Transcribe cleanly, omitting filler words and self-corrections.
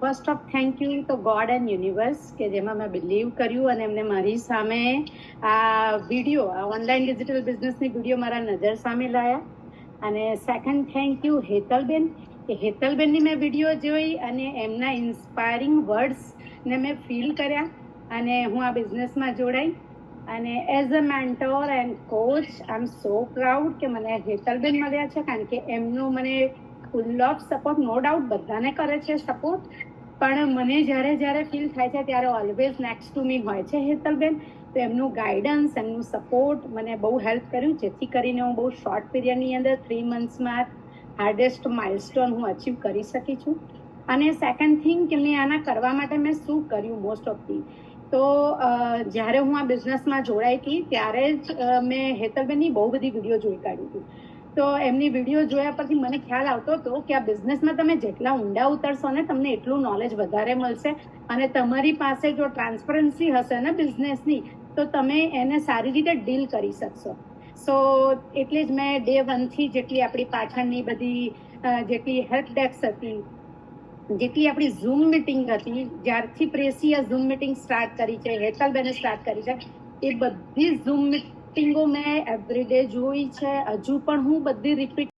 First of thank you તો God and universe કે જેમાં મેં બિલીવ કર્યું અને એમને મારી સામે આ વિડીયો, આ ઓનલાઈન ડિજિટલ બિઝનેસની વિડીયો મારા નજર સામે લાયા. અને સેકન્ડ થેન્ક યુ હેતલબેન કે હેતલબેનની મેં વિડીયો જોઈ અને એમના ઇન્સ્પાયરિંગ વર્ડ્સને મેં ફીલ કર્યા અને હું આ બિઝનેસમાં જોડાઈ. અને as a mentor and coach I am so proud કે મને હેતલબેન મળ્યા છે, કારણ કે એમનું મને full of support, no doubt બધાને કરે છે સપોર્ટ, પણ મને જ્યારે ફીલ થાય છે ત્યારે ઓલવેઝ નેક્સ્ટ ટુ મી હોય છે હેતલબેન. તો એમનું ગાઈડન્સ, એમનું સપોર્ટ મને બહુ હેલ્પ કર્યું, જેથી કરીને હું બહુ શોર્ટ પીરિયડની અંદર 3 મંથ્સમાં હાર્ડેસ્ટ માઇલસ્ટોન હું અચીવ કરી શકી છું. અને સેકન્ડ થિંગ કે મેં આના કરવા માટે મેં શું કર્યું મોસ્ટ ઓફ ધી, તો જ્યારે હું આ બિઝનેસમાં જોડાઈ હતી ત્યારે જ મેં હેતલબેનની બહુ બધી વિડીયો જોઈ કાઢી હતી. તો એમની વિડીયો જોયા પછી મને ખ્યાલ આવતો હતો કે આ બિઝનેસમાં તમે જેટલા ઊંડા ઉતરશો ને તમને એટલું નોલેજ વધારે મળશે અને તમારી પાસે જો ટ્રાન્સપરન્સી હશે ને બિઝનેસની તો તમે એને સારી રીતે ડીલ કરી શકશો. સો એટલે જ મેં ડે 1 થી જેટલી આપણી પાછળની બધી જેટલી હેલ્પ ડેસ્ક હતી, જેટલી આપણી ઝૂમ મિટિંગ હતી, જ્યારથી પ્રેસીએ ઝૂમ મિટિંગ સ્ટાર્ટ કરી છે, હેતલબેને સ્ટાર્ટ કરી છે, એ બધી ઝૂમ મિટિંગો મેં એવરીડે જોઈ છે. હજુ પણ હું બધી રિપીટ